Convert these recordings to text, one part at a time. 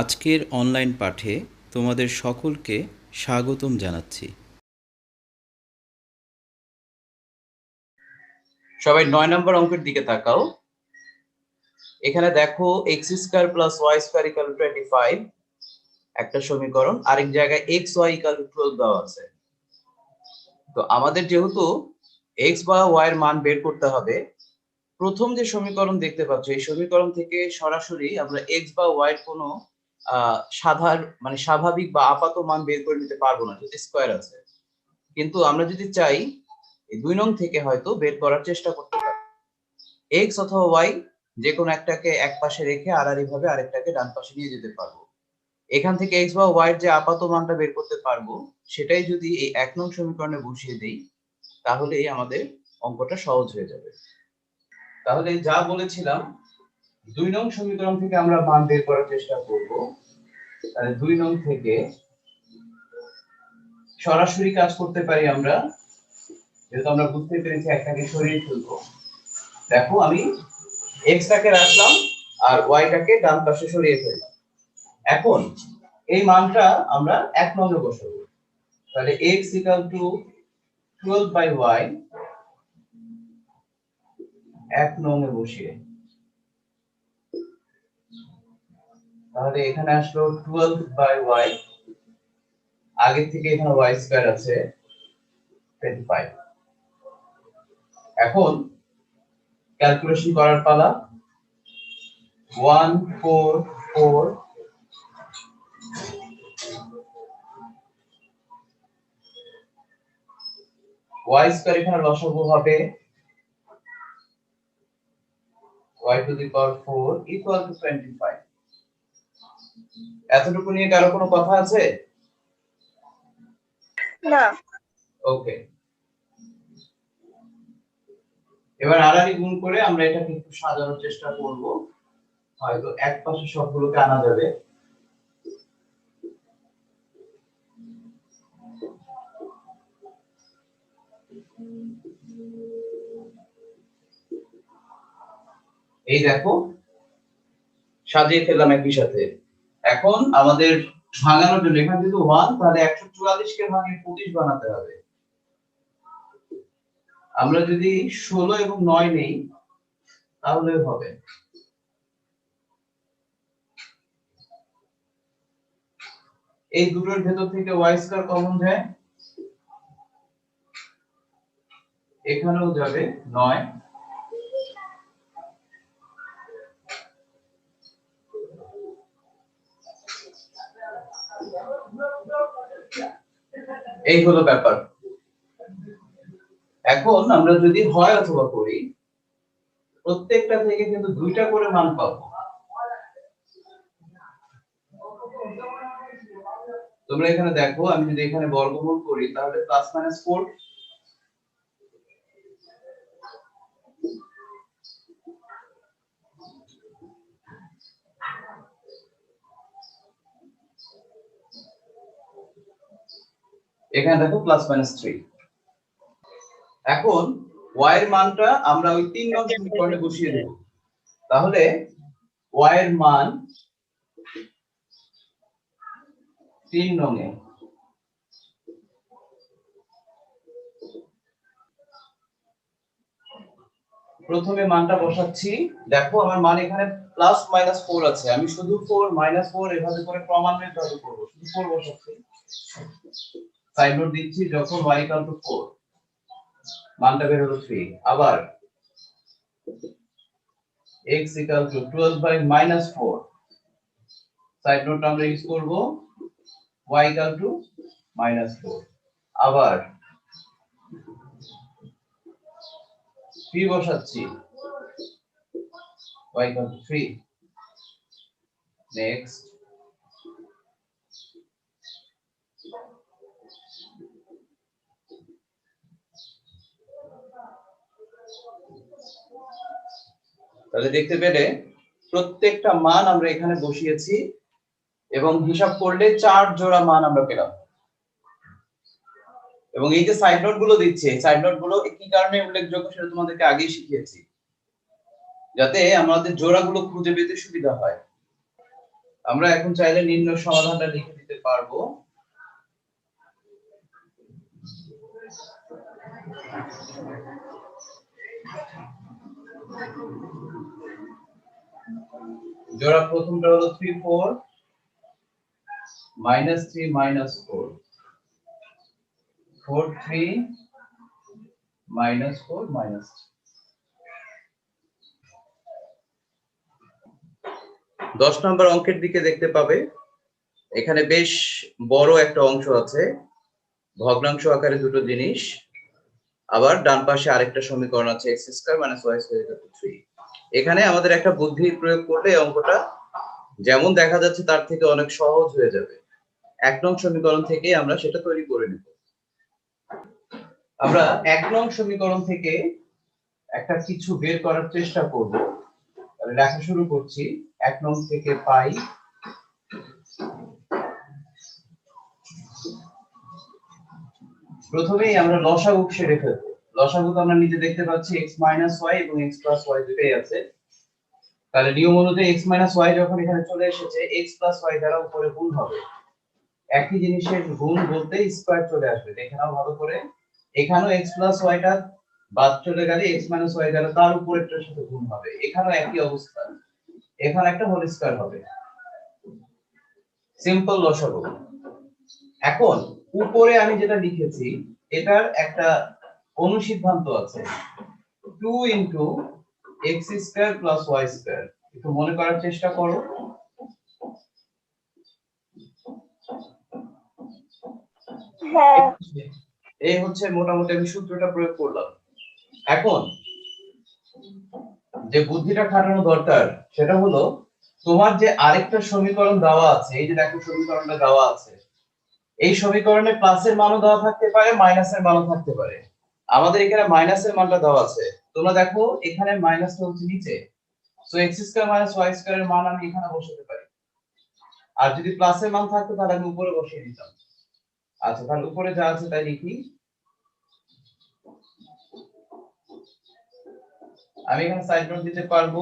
আজকের অনলাইন পাঠে তোমাদের সকলকে স্বাগতম জানাচ্ছি। সবাই 9 নম্বর অঙ্কের দিকে তাকাও। এখানে দেখো x square plus y square equal to 25 একটা সমীকরণ, আরেক জায়গায় xy ইকুয়াল টু 12 দেওয়া আছে। তো আমাদের যেহেতু x বা y এর মান বের করতে হবে, প্রথম যে সমীকরণ দেখতে পাচ্ছ এই সমীকরণ থেকে সরাসরি আমরা x বা y এর কোনো স্বাভাবিক বা আপাত মান বের করে নিতে পারবো না, যেহেতু স্কয়ার আছে। কিন্তু আমরা যদি চাই এই 2 নং থেকে হয়তো বের করার চেষ্টা করতে পারি। x অথবা y যে কোনো একটাকে এক পাশে রেখে আড়াআড়িভাবে আরেকটাকে ডান পাশে নিয়ে যেতে পারবো। এখান থেকে x বা y এর যে আপাত মানটা বের করতে পারবো, সেটাই যদি এই 1 নং সমীকরণে বসিয়ে দেই, তাহলেই আমাদের অঙ্কটা সহজ হয়ে যাবে। তাহলে যা বলেছিলাম, 2 নং সমীকরণ থেকে আমরা মান বের করার চেষ্টা করব। তাহলে 2 নং থেকে সরাসরি কাজ করতে পারি আমরা, যেহেতু আমরা বুঝতে পেরেছি একটাকে সরিয়ে ফেলবো। দেখো আমি x টাকে রাখলাম আর y টাকে ডান পাশে সরিয়ে ফেললাম। এখন এই মানটা আমরা 1 নংয়ে বসাবো। তাহলে x = 12/y 1 নংয়ে বসিয়ে, তাহলে এখানে আসলো 12/y, আগে থেকে এখানে y স্কয়ার আছে 25। এখন ক্যালকুলেশন করার পালা। 1 4 4 y স্কয়ার এখানে লসাগু হবে y to the power 4 equal to 25। এতটুকু নিয়ে কারো কোনো কথা আছে? না। ওকে, এবার আড়াআড়ি গুণ করে আমরা এটাকে একটু সাজানোর চেষ্টা করব, হয়তো এক পাশে সবগুলোকে আনা যাবে। এই দেখো সাজিয়ে ফেললাম একই সাথে। এখন আমাদের ভাঙানোর জন্য এখানে যেহেতু 1, তাহলে 144 কে ভাঙিয়ে 25 বানাতে হবে। আমরা যদি 16 এবং 9 নেই তাহলে হবে। এই দুটোর ভেতর থেকে y স্কয়ার কমন যায়, এখানেও যাবে 9। এই হলো ব্যাপার। এখন আমরা যদি হয় অথবা করি, প্রত্যেকটা থেকে কিন্তু দুইটা করে মান পাবো। তোমরা এখানে দেখো, আমি যদি এখানে বর্গমূল করি তাহলে +-4, এখানে দেখো +-3। এখন y এর মানটা আমরা ওই 3 নং সমীকরণে বসিয়ে দেব। তাহলে y এর মান 3 নং এ, প্রথমে মানটা বসাচ্ছি। দেখো আমার মান এখানে +-4 আছে, আমি শুধু 4 -4 এভাবে করে ক্রমান্বয়ে ভাবে করব। শুধু 4 বসাচ্ছি, সাইড নোট দিচ্ছি। যখন y = 4, মানটা বের হলো 3। আবার x = 12/-4, সাইড নোট আমরা ইউজ করব y = -4। আবার 3 বসাচ্ছি, y = 3। নেক্সট তাহলে দেখতে পেলে প্রত্যেকটা মান আমরা এখানে বসিয়েছি এবং হিসাব করলে 4 জোড়া মান আমরা পেলাম। এবং এই যে সাইড নোট গুলো দিচ্ছে, সাইড নোট গুলো কি কারণে উল্লেখযোগ্য সেটা তোমাদেরকে আগেই শিখিয়েছি, যাতে আমাদের জোড়াগুলো খুঁজে পেতে সুবিধা হয়। আমরা এখন চাইলে নির্ণয় সমাধানটা লিখে দিতে পারবো। জোড়া প্রথমটা হলো 3 4 -3 -4 4 3 -4 -3। 10 নম্বর অঙ্কের দিকে দেখতে পাবে এখানে বেশ বড় একটা অংশ আছে, ভগ্নাংশ আকারে দুটো জিনিস, আবার ডান পাশে আরেকটা সমীকরণ আছে x² - y² 3। এখানে আমাদের একটা বুদ্ধি প্রয়োগ করলে এই অঙ্কটা যেমন দেখা যাচ্ছে তার থেকে অনেক সহজ হয়ে যাবে। 1 নং সমীকরণ থেকে আমরা সেটা তৈরি করে নেব। আমরা 1 নং সমীকরণ থেকে একটা কিছু বের করার চেষ্টা করব। তাহলে লেখা শুরু করছি। 1 নং থেকে পাই প্রথমেই আমরা লসাগু সেরে ফেলবো। লসাগু তো আমরা নিচে দেখতে পাচ্ছি x - y এবং x + y দুটোই আছে। তাহলে নিয়ম অনুযায়ী x - y যখন এখানে চলে এসেছে x + y দ্বারা উপরে গুণ হবে। একই জিনিসের গুণ বলতে স্কয়ার চলে আসবে, দেখে নাও ভালো করে। এখানেও x + y টা বাদ চলে গেলে x - y দ্বারা তার উপরেরটার সাথে গুণ হবে। এখানেও একই অবস্থা, এখানে একটা হোল স্কয়ার হবে। সিম্পল লসাগু। এখন উপরে আমি যেটা লিখেছি এটার একটা অনুসিদ্ধান্ত আছে, 2 x² + y²। একটু মনে করার চেষ্টা করো। হ্যাঁ এই হচ্ছে মোটামুটি আমি সূত্রটা প্রয়োগ করলাম। এখন যে বুদ্ধিটা খাটানো দরকার সেটা হলো তোমার যে আরেকটা সমীকরণ দেওয়া আছে, এই যে দেখো সমীকরণটা দেওয়া আছে, এই সমীকরণে প্লাসের মানও দেওয়া থাকতে পারে মাইনাসের মানও থাকতে পারে। আমাদের এখানে মাইনাসের মানটা দেওয়া আছে, তোমরা দেখো এখানে মাইনাসটা হচ্ছে নিচে, সো x² - y² এর মান আমি এখানে বসাতে পারি। আর যদি প্লাসের মান থাকতো তাহলে আমি উপরে বসিয়ে দিতাম। আচ্ছা, তাহলে উপরে যা আছে তাই লিখি। আমি এখানে সাইড নোট দিতে পারবো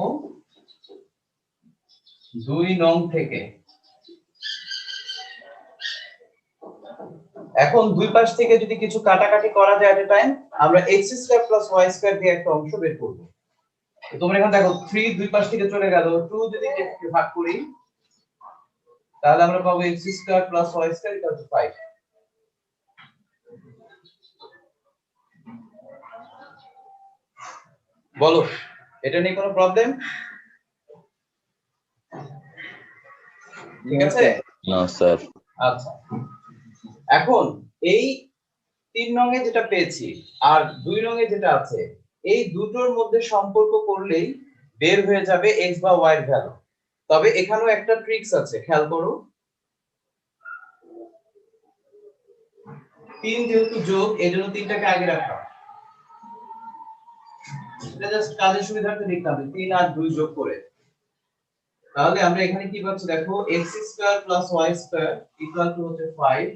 2 নং থেকে। এখন দুই পাশ থেকে যদি কিছু কাটাকাটি করা যায় এট এ টাইম, আমরা x² + y² দিয়ে একটা অংশ বের করব। তোমরা এখানে দেখো 3 দুই পাশ থেকে চলে গেল, 2 যদি এটাকে ভাগ করি তাহলে আমরা পাবো x² + y² 5। বলো, এটা নিয়ে কোনো প্রবলেম? ঠিক আছে? না স্যার। আচ্ছা, এখন এই 3 নং এ যেটা পেয়েছি আর 2 নং এ যেটা আছে, এই দুটোর মধ্যে সম্পর্ক করলেই বের হয়ে যাবে x বা y এর ভ্যালু। তবে এখানেও একটা ট্রিক্স আছে, খেয়াল করো। 3 যেহেতু যোগ, এজন্য 3টাকে আগে রাখলাম। এটা জাস্ট কাজের সুবিধার্থে লিখলাম 3 আর 2 যোগ করে। তাহলে আমরা এখানে কি পাচ্ছি দেখো, x² + y² হচ্ছে 5,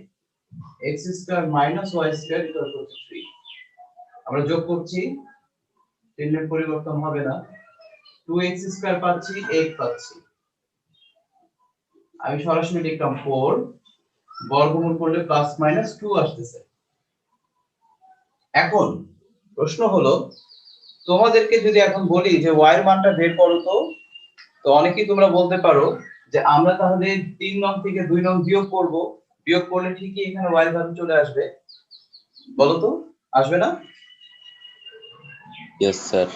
x² - y² হচ্ছে 3। আমরা যোগ করছি, চিহ্নের পরিবর্তন হবে না। 2x² পাচ্ছি, 8 পাচ্ছি। আমি সরাসরি লিখলাম 4, বর্গমূল করলে +-2 আসতেছে। এখন প্রশ্ন হলো, তোমাদেরকে যদি এখন বলি যে y এর মানটা বের করো তো অনেকেই তোমরা বলতে পারো যে আমরা তাহলে 3 নং থেকে 2 নং বিয়োগ করব, বিয়োগ করলে ঠিকই এখানে y এর ভ্যালু চলে আসবে। বলো তো, আসবে না? Yes sir.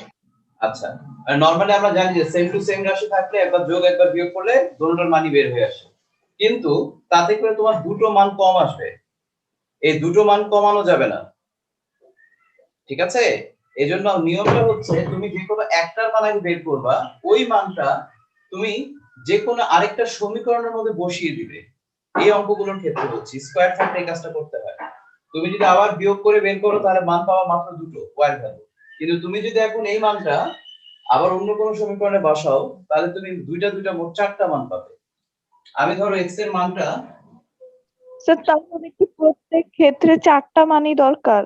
আচ্ছা, আর নরমালি আমরা জানি যে সেম টু সেম রাশি থাকলে একবার যোগ একবার বিয়োগ করলে দুটোর মানই বের হয়ে আসে। কিন্তু তাতে করে তোমার দুটো মান কম আসবে, এই দুটো মান কমানো যাবে না। ঠিক আছে? এজন্য নিয়মটা হচ্ছে তুমি যে কোনো একটার মান আগে বের করবা, ওই মানটা তুমি যে কোনো আরেকটা সমীকরণের মধ্যে বসিয়ে দিবে। এই অঙ্কগুলোর ক্ষেত্রে হচ্ছে স্কয়ার থাকলে এই কাজটা করতে হয়। তুমি যদি আবার বিয়োগ করে বের করো তাহলে মান পাওয়া মাত্র দুটো y এর ভ্যালু। কিন্তু তুমি যদি এখন এই মানটা আবার অন্য কোনো সমীকরণে বসাও তাহলে তুমি দুইটা মোট 4টা মান পাবে। আমি ধরো x এর মানটা, স্যার তাহলে কি প্রত্যেক ক্ষেত্রে 4টা মানই দরকার?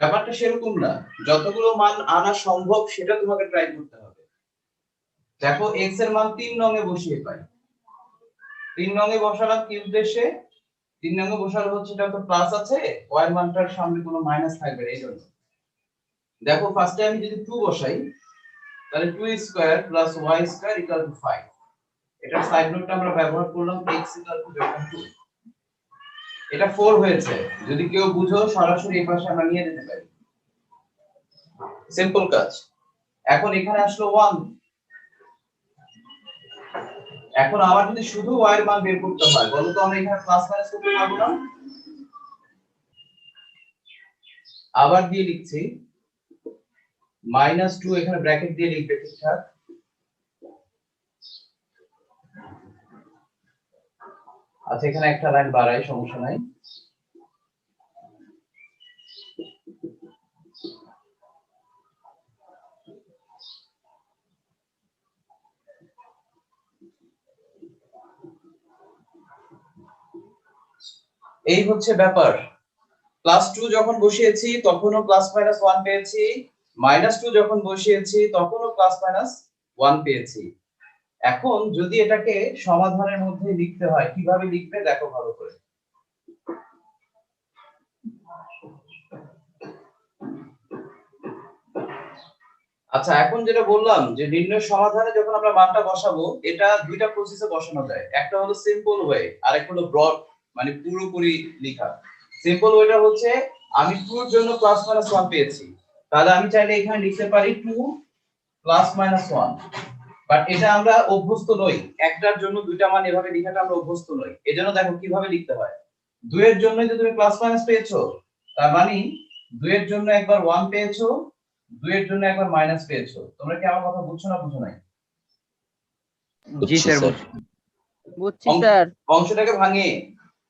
ব্যাপারটা সেরকম না, যতগুলো মান আনা সম্ভব সেটা তোমাকে ট্রাই করতে হবে। দেখো x এর মান 3 নং এ বসিয়ে পাই, 3 নং এ বসালাম কি উদ্দেশ্যে? 3 নং এ বসালাম হচ্ছে এটা তো প্লাস আছে, y এর মানটার সামনে কোনো মাইনাস থাকবে না এইজন্য। দেখো ফার্স্টে আমি যদি 2 বসাই তাহলে 2 square plus y square equal to 5। এটার সাইড নোটটা আমরা ব্যবহার করলাম x ইকুয়াল টু 2। এটা 4 হয়েছে, যদি কেউ বুঝো সরাসরি এই পাশে আমরা নিয়ে যেতে পারি, সিম্পল কাজ। এখন এখানে আসলো 1। এখন আমার যদি শুধু y এর মান বের করতে হয়, বলো তো আমরা এখানে প্লাস মাইনাস করতে পারবো না? আবার দিয়ে লিখছি -2, এখানে ব্র্যাকেট দিয়ে লিখবে ঠিকঠাক। আচ্ছা এখানে একটা লাইন বাড়াই, সমস্যা নাই। এই হচ্ছে ব্যাপার। +2 যখন বসিয়েছি তখনও +-1 পেয়েছি, -2 যখন বসিয়েছি তখনও +-1 পেয়েছি। এখন যদি এটাকে সমাধানের মধ্যে লিখতে হয়, কিভাবে লিখবে দেখো ভালো করে। আচ্ছা এখন যেটা বললাম যে নির্ণয় সমাধানে যখন আমরা মানটা বসাবো, এটা দুইটা প্রসেসে বসানো যায়। একটা হলো সিম্পল ওয়ে, আরেকটা হলো ব্রড, মানে পুরোপুরি লেখা। সিম্পল ওয়েটা হচ্ছে আমি 2 এর জন্য +-1 পেয়েছি, তাহলে আমি চাইলে এখানে লিখতে পারি 2 +-1। বাট এটা আমরা অভ্যস্ত নই, একটার জন্য দুইটা মান এভাবে লেখাটা আমরা অভ্যস্ত নই। এজন্য দেখো কিভাবে লিখতে হয়। 2 এর জন্য যদি তুমি +- পেয়েছো, তার মানে 2 এর জন্য একবার 1 পেয়েছো, 2 এর জন্য একবার মাইনাস পেয়েছো। তোমরা কি আমার কথা বুঝছো না বুঝো নাই? জি স্যার, বুঝছি স্যার। অংশটাকে ভাঙিয়ে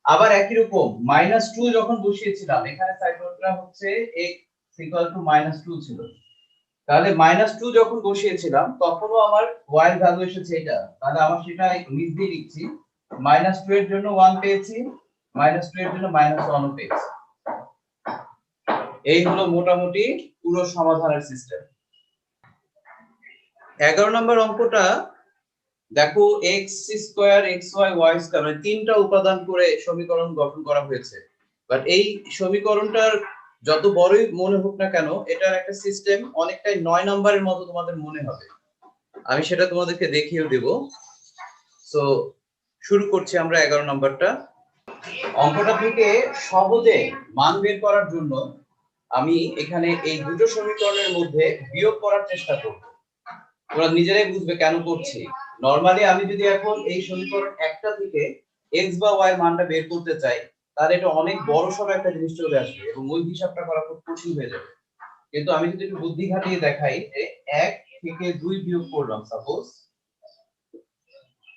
আবার একই রকম -2 যখন বসিয়েছিলাম, এখানে সাইড নোটটা হচ্ছে x -2 ছিল। তাহলে -2 যখন বসিয়েছিলাম তখনও আমার y এর ভ্যালু এসেছে এটা, তাহলে আমার সেটা নিচ দিয়ে লিখছি -2 এর জন্য 1 পেয়েছি, -2 এর জন্য -1 ও পেয়েছি। এই হলো মোটামুটি পুরো সমাধানের সিস্টেম। 11 নম্বর অঙ্কটা দেখো x² xy y² মানে তিনটা উপাদান করে সমীকরণ গঠন করা হয়েছে। বাট এই সমীকরণটার যত বড়ই মনে হোক না কেন, এটার একটা সিস্টেম অনেকটাই 9 নম্বরের মতো তোমাদের মনে হবে। আমি সেটা তোমাদেরকে দেখিয়ে দেব। সো শুরু করছি আমরা 11 নম্বরটা। অঙ্কটা থেকে সহজে মান বের করার জন্য আমি এখানে এই দুটো সমীকরণের মধ্যে বিয়োগ করার চেষ্টা করব। তোমরা নিজেরাই বুঝবে কেন করছি। নরমালি আমি যদি এখন এই সমীকরণ একটা থেকে x বা y এর মানটা বের করতে চাই, তাহলে এটা অনেক বড়সড় একটা জিনিস চলে আসবে এবং ওই হিসাবটা করা খুব কঠিন হয়ে যাবে। কিন্তু আমি যদি একটু বুদ্ধি খাটিয়ে দেখাই যে 1 থেকে 2 বিয়োগ করলাম, সাপোজ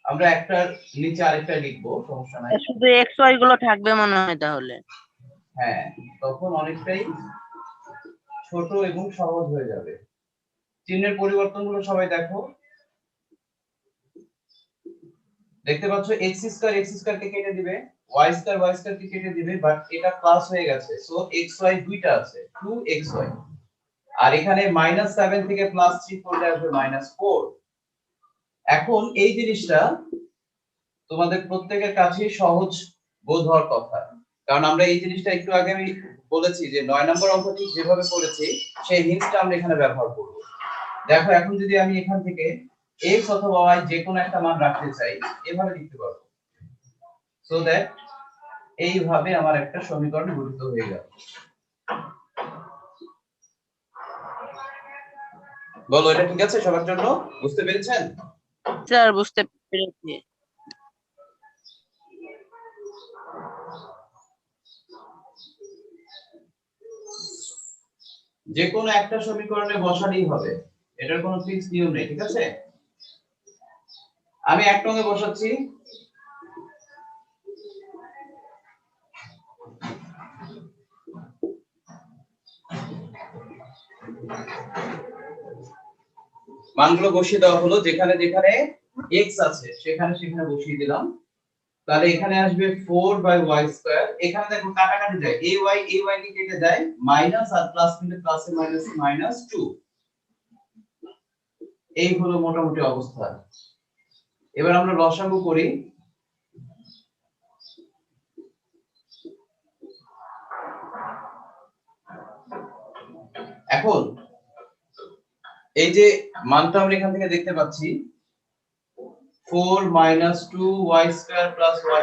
আমরা একটার নিচে আরেকটা লিখবো, সমস্যা নাই। শুধু এক্স ওয়াই গুলো থাকবে মনে হয় তাহলে। হ্যাঁ, তখন অনেকটাই ছোট এবং সহজ হয়ে যাবে। চিহ্নের পরিবর্তনগুলো সবাই দেখো, দেখতে পাচ্ছ x² কে কেটে দিবে, y² কে কেটে দিবে, বাট এটা প্লাস হয়ে গেছে, সো xy দুইটা আছে, 2xy। আর এখানে -7 থেকে +3 করলে আসবে -4। এখন এই জিনিসটা তোমাদের প্রত্যেকের কাছে সহজ বোধ হওয়ার কথা, কারণ আমরা এই জিনিসটা একটু আগে আমি বলেছি যে 9 নম্বর অঙ্ক ঠিক যেভাবে করেছি সেই হিন্টসটা আমরা এখানে ব্যবহার করব। দেখো এখন যদি আমি এখান থেকে x অথবা y যে কোনো একটা মান রাখতে চাই, এভাবে লিখতে পারবো, সো দ্যাট এইভাবে আমার একটা সমীকরণ গঠিত হয়ে গেল। বলো এটা ঠিক আছে সবার জন্য? বুঝতে পেরেছেন? স্যার বুঝতে পেরেছি। যে কোনো একটা সমীকরণে বসালেই হবে, এটার কোনো ফিক্স নিয়ম নেই, ঠিক আছে? আমি 1 নং এ বসাচ্ছি। মানগুলো বসিয়ে দেওয়া হলো, যেখানে যেখানে x আছে সেখানে সেখানে বসিয়ে দিলাম। তাহলে এখানে আসবে 4/y²। এখানে দেখো কাটাকাটি যায়, ay কে কেটে যায়, মাইনাস আর প্লাস কিন্তু প্লাসে মাইনাসে -2। এই হলো মোটামুটি অবস্থা। এবার আমরা লসাগু করি। এখন এই যে মানটা আমরা এখান থেকে দেখতে পাচ্ছি 4 - 2y² + y⁴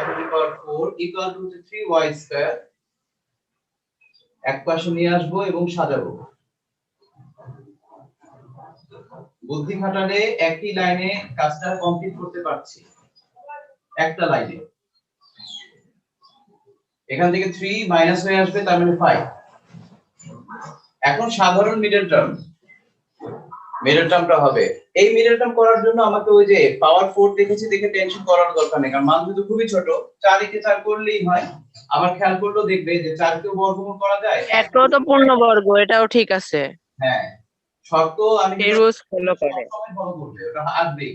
equal to 3y²। এক পাশে নিয়ে আসবো এবং সাজাবো। বুদ্ধি খাটালে একই লাইনে কাজটা কমপ্লিট করতে পারছি, একটা লাইনে। এখান থেকে 3 মাইনাস হয়ে আসবে, তার মানে 5। এখন সাধারণ মিডল টার্মটা হবে। এই মিডল টার্ম করার জন্য আমাকে ওই যে পাওয়ার 4 দেখেছি দেখে টেনশন করার দরকার নেই, কারণ মান যেহেতু খুবই ছোট, 4 কে 4 করলেই হয়। আবার খেয়াল করলেও দেখবে যে 4 কেও বর্গমূল করা যায়। একটাও তো পূর্ণবর্গ, এটাও ঠিক আছে। হ্যাঁ, শর্ত আমি এই রুলস ফলো করে। সবসময় ফলো করবে, ওটা আসবেই।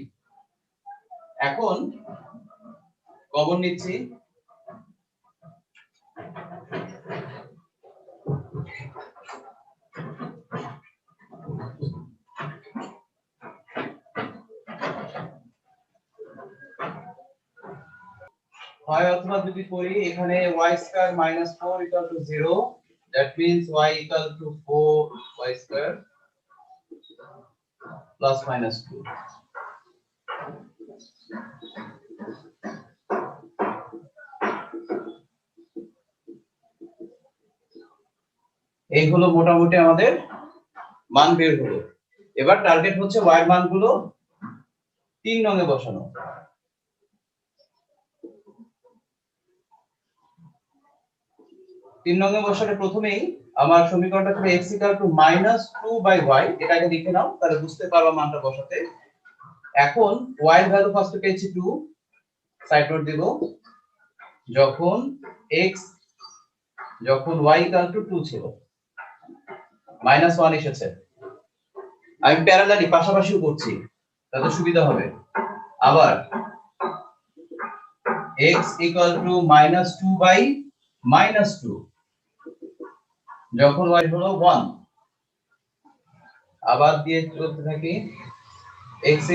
এখন কমন নিচ্ছি। হয় অথবা যদি করি এখানে y² - 4 = 0, that means y = 4y² ± 2। এই হলো মোটামুটি আমাদের মান বের হলো। এবার টার্গেট হচ্ছে y এর মানগুলো 3 নং এ বসানো। 3 নং এ বসালে প্রথমেই আমার সমীকরণটা ছিল x = -2/y, এটাকে লিখে নাও, তাহলে বুঝতে পারবা মানটা বসাতে। এখন y এর ভ্যালু ফার্স্টে পেয়েছি 2, সাইড নোট দেব। যখন y = 2 ছিল, -1 এসেছে। আমি প্যারালালি পাশাপাশিও করছি, তাতে সুবিধা হবে। আবার x = -2/-2, যখন y হলো 1। আবার দিয়ে চলতে থাকি, x =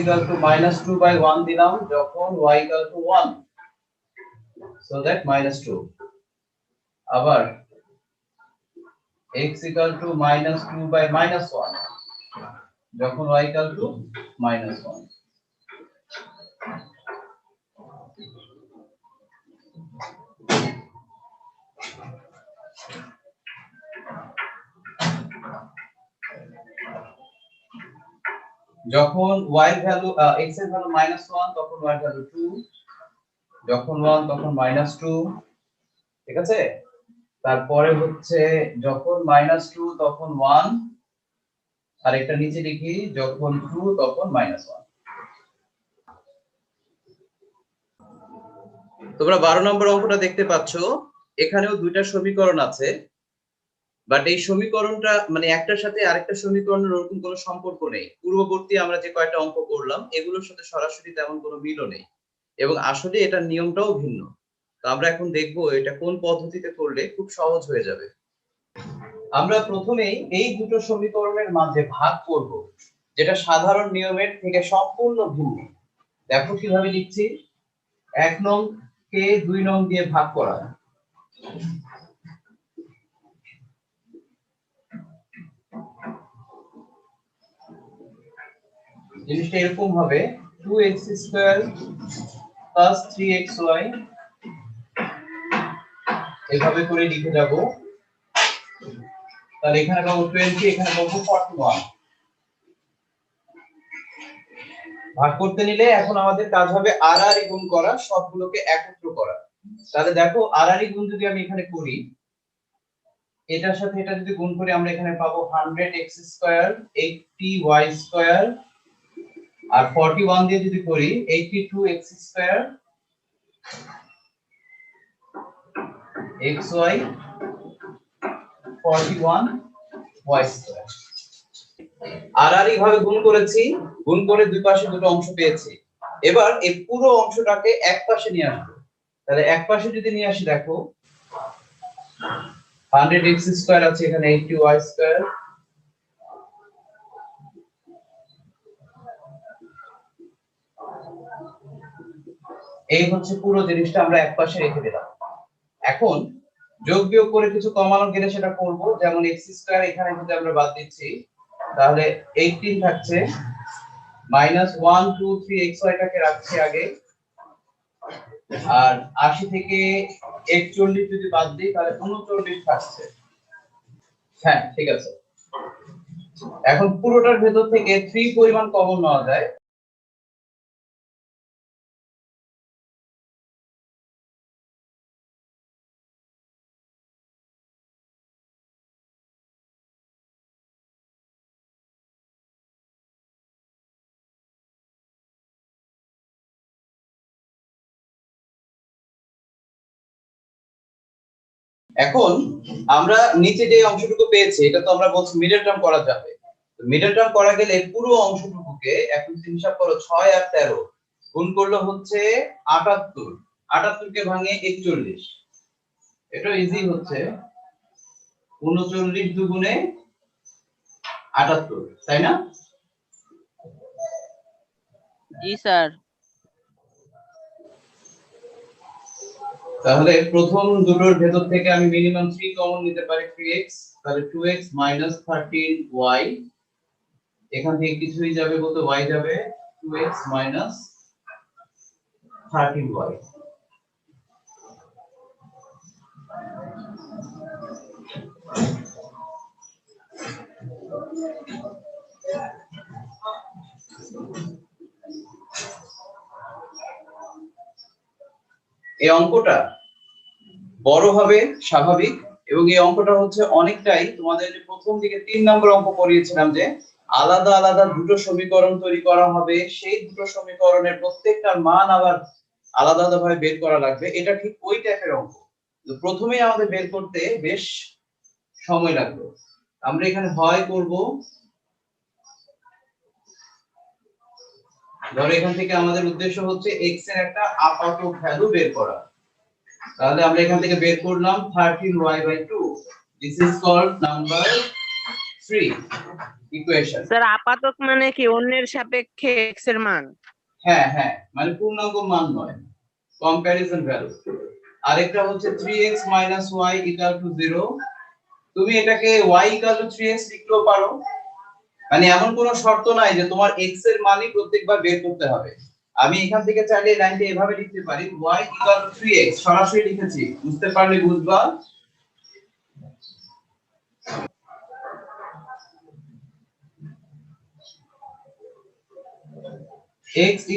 -2/1 দিলাম যখন y = 1, so that -2। আবার x = -2/-1 যখন y = -1। যখন y এর ভ্যালু x এর ভ্যালু -1 তখন y এর ভ্যালু 2, যখন 1 তখন -2, ঠিক আছে। তারপরে হচ্ছে যখন -2 তখন 1, আর একটা নিচে লিখি যখন 2 তখন -1। তোমরা 12 নম্বর অঙ্কটা দেখতে পাচ্ছো, এখানেও দুইটা সমীকরণ আছে, বাট এই সমীকরণটা মানে একটার সাথে আরেকটা সমীকরণের ওরকম কোনো সম্পর্ক নেই। পূর্ববর্তী আমরা যে কয়টা অঙ্ক করলাম এগুলোর সাথে সরাসরি তেমন কোনো মিলও নেই, এবং আসলে এটার নিয়মটাও ভিন্ন। তো আমরা এখন দেখব এটা কোন পদ্ধতিতে করলে খুব সহজ হয়ে যাবে। আমরা প্রথমেই এই দুটো সমীকরণের মাঝে ভাগ করব, যেটা সাধারণ নিয়মের থেকে সম্পূর্ণ ভিন্ন। দেখো কিভাবে লিখছি। 1 নং কে 2 নং দিয়ে ভাগ করা। জিনিসটা এরকম হবে 2x² + 3xy, এইভাবে করে লিখে যাব। তাহলে এখানে পাবো 20, এখানে পাবো 41। ভাগ করতে নিলে এখন আমাদের কাজ হবে আড়াআড়ি গুণ করা, সবগুলোকে একত্র করা। তাহলে দেখো আড়াআড়ি গুণ যদি আমি এখানে করি, এটার সাথে এটা যদি গুণ করি আমরা এখানে পাবো 100x², 80y², আর 41 দিয়ে যদি করি 82x², xy, 41y²। আড়াআড়ি ভাবে গুণ করেছি, গুণ করে দুই পাশে দুটো অংশ পেয়েছি। এবার এই পুরো অংশটাকে এক পাশে নিয়ে আসবো। তাহলে এক পাশে যদি নিয়ে আসি, দেখো 100x² আছে, এখানে 80y², এই হচ্ছে পুরো জিনিসটা আমরা এক পাশে রেখে দিলাম। এখন যোগ বিয়োগ করে কিছু কমানো গেলে সেটা করব, যেমন x স্কয়ার এখানে যদি আমরা বাদ দিচ্ছি তাহলে 18 থাকছে, মাইনাস 1 2 3 xy টাকে রাখছি আগে, আর 80 থেকে 41 যদি বাদ দিই তাহলে 39 থাকছে। হ্যাঁ ঠিক আছে, এখন পুরোটার ভেতর থেকে 3 পরিমাণ কমন নেওয়া যায়। এখন আমরা নিচে যে অংশটুকু পেয়েছি এটা তো আমরা বলছি মিডল টার্ম করা যাবে। মিডল টার্ম করা গেলে পুরো অংশটুকুকে এখন হিসাব করো 6 আর 13 গুণ করলে হচ্ছে 78, 78 কে ভাঙে 41, এটা ইজি হচ্ছে 39 দুগুণে 78, তাই না? জি স্যার। তাহলে প্রথম দুটোর ভেতর থেকে আমি মিনিমাম 3 কমন নিতে পারি, 3x, তাহলে 2x 13y, এখান থেকে কিছুই যাবে বলতে y যাবে, 2x 13y। এই অঙ্কটা বড় হবে স্বাভাবিক, এবং এই অঙ্কটা হচ্ছে অনেকটাই তোমাদের যে প্রথম দিকে 3 নম্বর অঙ্ক করিয়েছিলাম যে আলাদা আলাদা দুটো সমীকরণ তৈরি করা হবে, সেই দুটো সমীকরণের প্রত্যেকটার মান আবার আলাদা আলাদা ভাবে বের করা লাগবে, এটা ঠিক ওই টাইপের অঙ্ক। তো প্রথমেই আমাদের বের করতে বেশ সময় লাগবে। আমরা এখানে হয় করব, ধরো এখান থেকে আমাদের উদ্দেশ্য হচ্ছে x এর একটা আপাত ভ্যালু বের করা, তাহলে আমরা এখান থেকে বের করলাম 13y/2, this is called number 3 equation. Sir আপাতক মানে কি অন্যের সাপেক্ষে x এর মান? হ্যাঁ হ্যাঁ, মানে পূর্ণাঙ্গ মান নয়, কম্প্যারিজন ভ্যালু। আরেকটা হচ্ছে 3x - y = 0, তুমি এটাকে y = 3x লিখতেও পারো, মানে এমন কোনো শর্ত নাই যে তোমার x এর মানই প্রত্যেকবার বের করতে হবে। আমি এখান থেকে চাইলে লাইনটা এভাবে লিখতে পারি, y = 3x, সরাসরি লিখেছি, বুঝতে পারলে বুঝবা। x =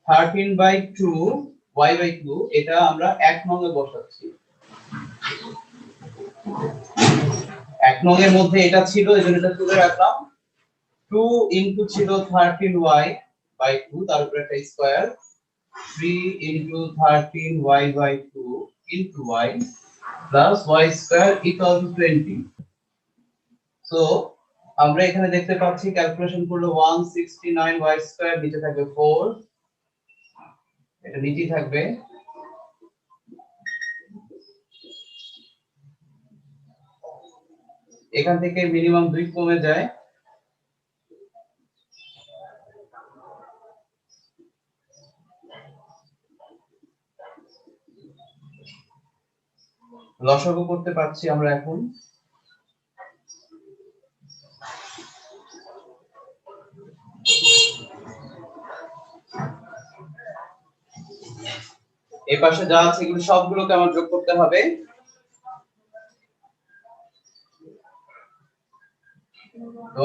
13/2 y/2, এটা আমরা 1 নং এ বসাচ্ছি। 1 নং এর মধ্যে এটা ছিল, এজন্য এটা তুলে রাখলাম। 2 ইনটু ছিল 13y/2, তার উপরে একটা square, 3 into 13y/2 into y plus y square = 20। So আমরা এখানে দেখতে পাচ্ছি ক্যালকুলেশন করলে 169y স্কয়ার, নিচে থাকবে 4, এটা নিচেই থাকবে। এখান থেকে মিনিমাম 2 কমে যায়, লসাগু করতে পারছি আমরা এখন। এই পাশে যা আছে এগুলো সবগুলোকে আমার যোগ করতে হবে।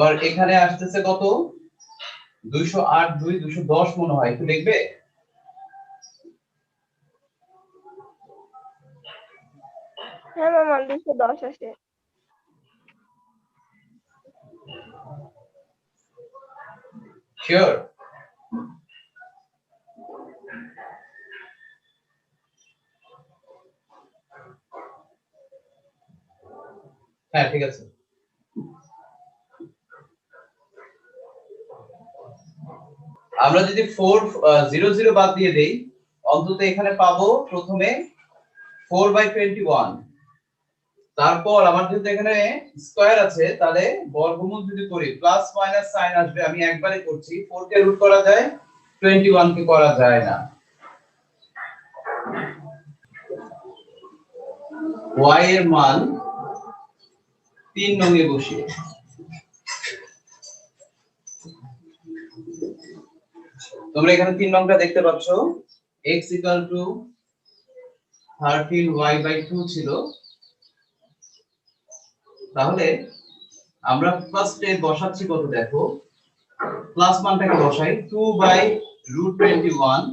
আর এখানে আসতেছে কত, 208 2 210 মনে হয়, একটু দেখবে। হ্যাঁ মামা 210 আসে। শিওর? হ্যাঁ ঠিক আছে। আমরা যদি 400 বাদ দিয়ে দেই, অন্তত এখানে পাবো প্রথমে 4/21, তারপর আমার যেহেতু এখানে স্কয়ার আছে, তাহলে বর্গমূল যদি করি প্লাস মাইনাস সাইন আসবে, আমি একবারে করছি। 4 কে রুট করা যায়, 21 কে করা যায় না। y এর মান 3 নং এ বসিয়ে তোমরা এখানে 3 নংটা দেখতে পাচ্ছ x = 13y/2 ছিল। তাহলে আমরা ফার্স্টে বসাচ্ছি কত দেখো, প্লাস মানটাকে বসাই 2/√21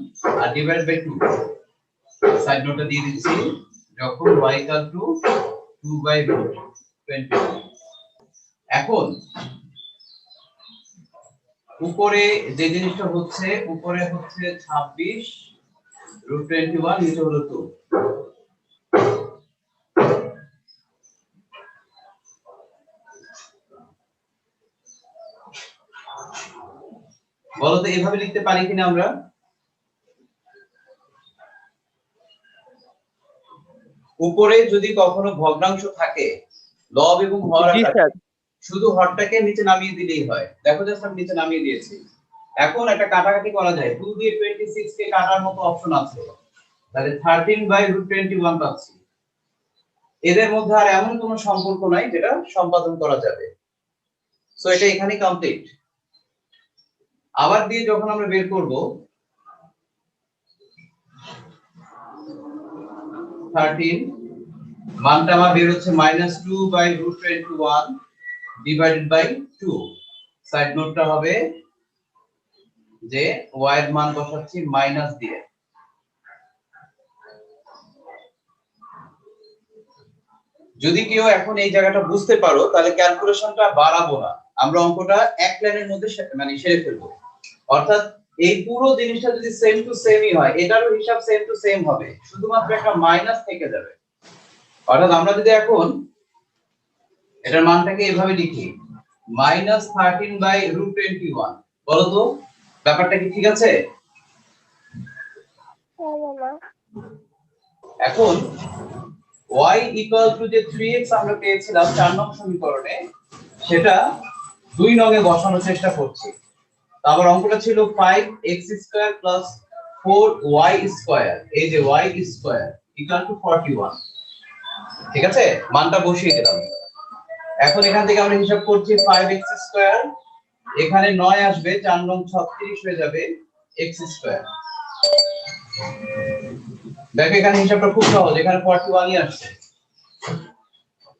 আর ডিভাইড বাই 2, সাইড নোটটা দিয়ে দিচ্ছি। যখন y = 2/√21, এখন উপরে যে জিনিসটা হচ্ছে, উপরে হচ্ছে 26√21, নিচে হলো 2। বলো তো এভাবে লিখতে পারি কিনা আমরা? উপরে যদি কখনো ভগ্নাংশ থাকে, লব এবং হর জি আকারে, স্যার। শুধু হরটাকে নিচে নামিয়ে দিলেই হয়। দেখো জাস্ট আমি নিচে নামিয়ে দিয়েছি। এখন একটা কাটাকাটি করা যায়, 2 দিয়ে 26 কে কাটার মতো অপশন আছে, তাহলে 13/√21 পাচ্ছি। এদের মধ্যে আর এমন কোনো সম্পর্ক নাই যেটা সম্পাদন করা যাবে। সো এটা এখানেই কমপ্লিট। আবার দিয়ে যখন আমরা বের করব 13, মানটা আমার বের হচ্ছে -2/√21 ডিভাইডেড বাই 2। সাইড নোটটা হবে যে y এর মান বসাচ্ছি মাইনাস দিয়ে। যদি কেউ এখন এই জায়গাটা বুঝতে পারো তাহলে ক্যালকুলেশনটা বাড়াবো না, আমরা অঙ্কটা এক লাইনের মধ্যে মানে সেরে ফেলবো। অর্থাৎ এই পুরো জিনিসটা যদি সেম টু সেমই হয়, এটারও হিসাব সেম টু সেম হবে, শুধুমাত্র একটা মাইনাস থেকে যাবে। অর্থাৎ আমরা যদি এখন এটার মানটাকে এভাবে লিখি -13/√21, বলো তো ব্যাপারটা কি ঠিক আছে? এখন y = যে 3x আমরা পেয়েছিলাম 4 নং সমীকরণে, সেটা 2 নং এ বসানোর চেষ্টা করছি। তারপর অঙ্কটা ছিল 5x² + 4y², এই যে y² = 41। ঠিক আছে, মানটা বসিয়ে দিলাম। এখন এখান থেকে আমরা হিসাব করছি 5x², এখানে 9 আসবে, 4 নং 36 হয়ে যাবে x²। দেখো এখানে হিসাবটা খুব সহজ, এখানে 41ই আসছে।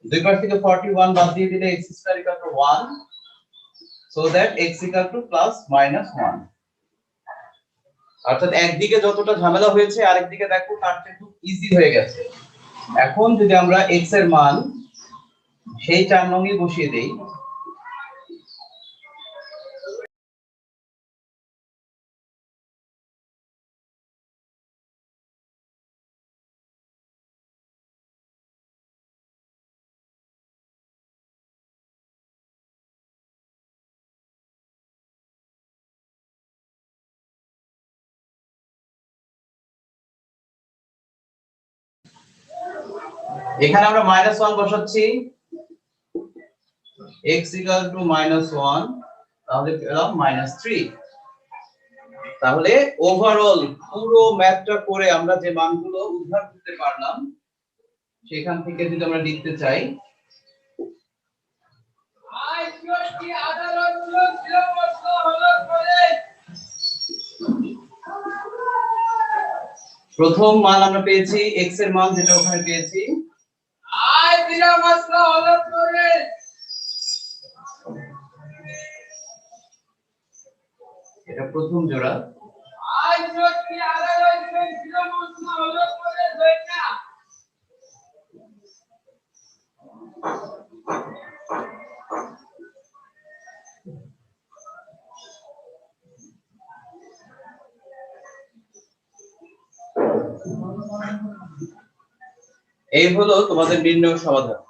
দুই পাশ থেকে 41 বাদ দিয়ে দিলে x² = 1, so that x = +-1। অর্থাৎ একদিকে যতটা ঝামেলা হয়েছে আরেকদিকে দেখো তার চেয়ে খুব ইজি হয়ে গেছে। এখন যদি আমরা x এর মান সেই 4 নংই বসিয়ে দেই, এখানে আমরা -1 বসাচ্ছি, x = -1, তাহলে পেলাম -3। তাহলে ওভারঅল পুরো ম্যাথটা করে আমরা যে মানগুলো উদ্ধার করতে পারলাম, সেখান থেকে যদি আমরা লিখতে চাই, প্রথম মান আমরা পেয়েছি x এর মান যেটা ওখানে পেয়েছি, এটা প্রথম জোড়া। এই হলো তোমাদের নির্ণয় সমাধান।